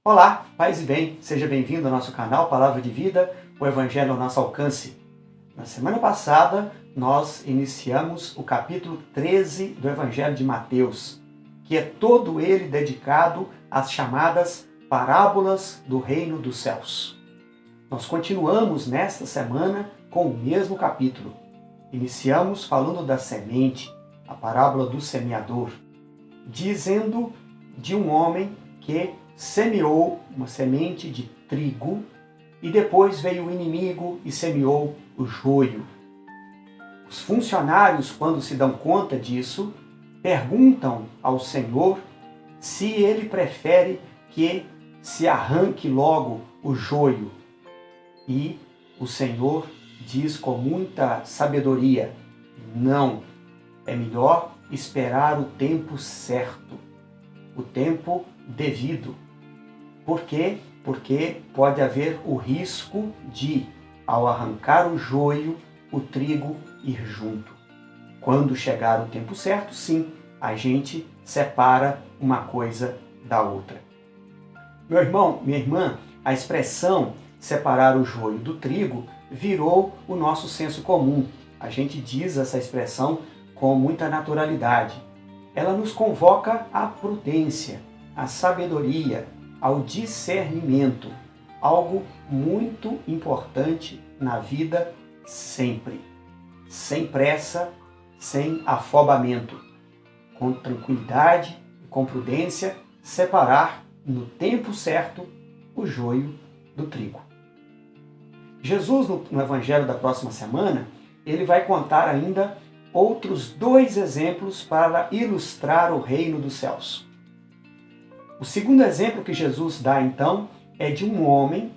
Olá, paz e bem, seja bem-vindo ao nosso canal Palavra de Vida, o Evangelho ao nosso alcance. Na semana passada, nós iniciamos o capítulo 13 do Evangelho de Mateus, que é todo ele dedicado às chamadas parábolas do reino dos céus. Nós continuamos nesta semana com o mesmo capítulo. Iniciamos falando da semente, a parábola do semeador, dizendo de um homem que semeou uma semente de trigo e depois veio o inimigo e semeou o joio. Os funcionários, quando se dão conta disso, perguntam ao Senhor se ele prefere que se arranque logo o joio. E o Senhor diz com muita sabedoria: não, é melhor esperar o tempo certo, o tempo devido. Por quê? Porque pode haver o risco de, ao arrancar o joio, o trigo ir junto. Quando chegar o tempo certo, sim, a gente separa uma coisa da outra. Meu irmão, minha irmã, a expressão separar o joio do trigo virou o nosso senso comum. A gente diz essa expressão com muita naturalidade. Ela nos convoca à prudência, à sabedoria, ao discernimento, algo muito importante na vida sempre. Sem pressa, sem afobamento, com tranquilidade e com prudência, separar no tempo certo o joio do trigo. Jesus, no Evangelho da próxima semana, ele vai contar ainda outros 2 exemplos para ilustrar o reino dos céus. O segundo exemplo que Jesus dá, então, é de um homem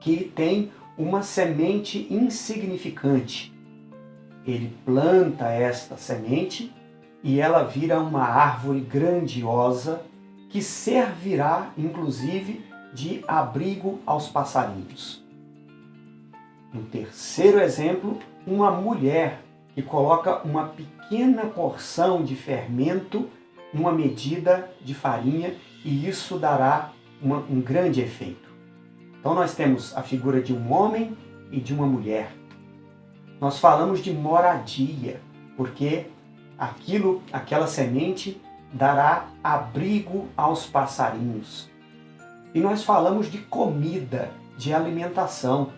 que tem uma semente insignificante. Ele planta esta semente e ela vira uma árvore grandiosa que servirá, inclusive, de abrigo aos passarinhos. No terceiro exemplo, uma mulher que coloca uma pequena porção de fermento numa medida de farinha e isso dará um grande efeito. Então nós temos a figura de um homem e de uma mulher. Nós falamos de moradia, porque aquela semente dará abrigo aos passarinhos. E nós falamos de comida, de alimentação,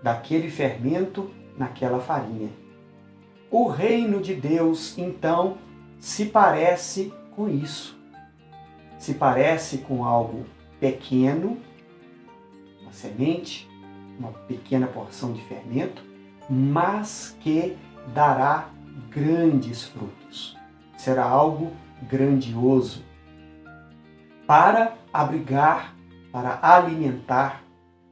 daquele fermento naquela farinha. O reino de Deus, então, se parece com isso. Se parece com algo pequeno, uma semente, uma pequena porção de fermento, mas que dará grandes frutos. Será algo grandioso para abrigar, para alimentar,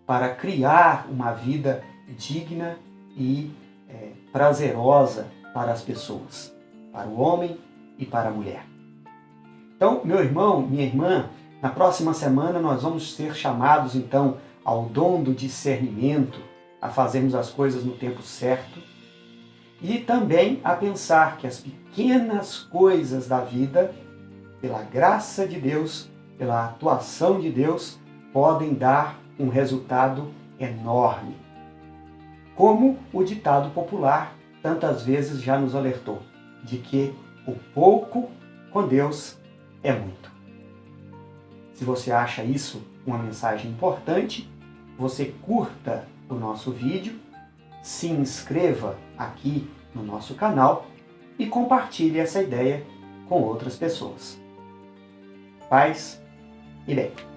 para criar uma vida digna e prazerosa para as pessoas, para o homem e para a mulher. Então, meu irmão, minha irmã, na próxima semana nós vamos ser chamados, então, ao dom do discernimento, a fazermos as coisas no tempo certo e também a pensar que as pequenas coisas da vida, pela graça de Deus, pela atuação de Deus, podem dar um resultado enorme. Como o ditado popular tantas vezes já nos alertou, de que o pouco com Deus é muito. Se você acha isso uma mensagem importante, você curta o nosso vídeo, se inscreva aqui no nosso canal e compartilhe essa ideia com outras pessoas. Paz e bem.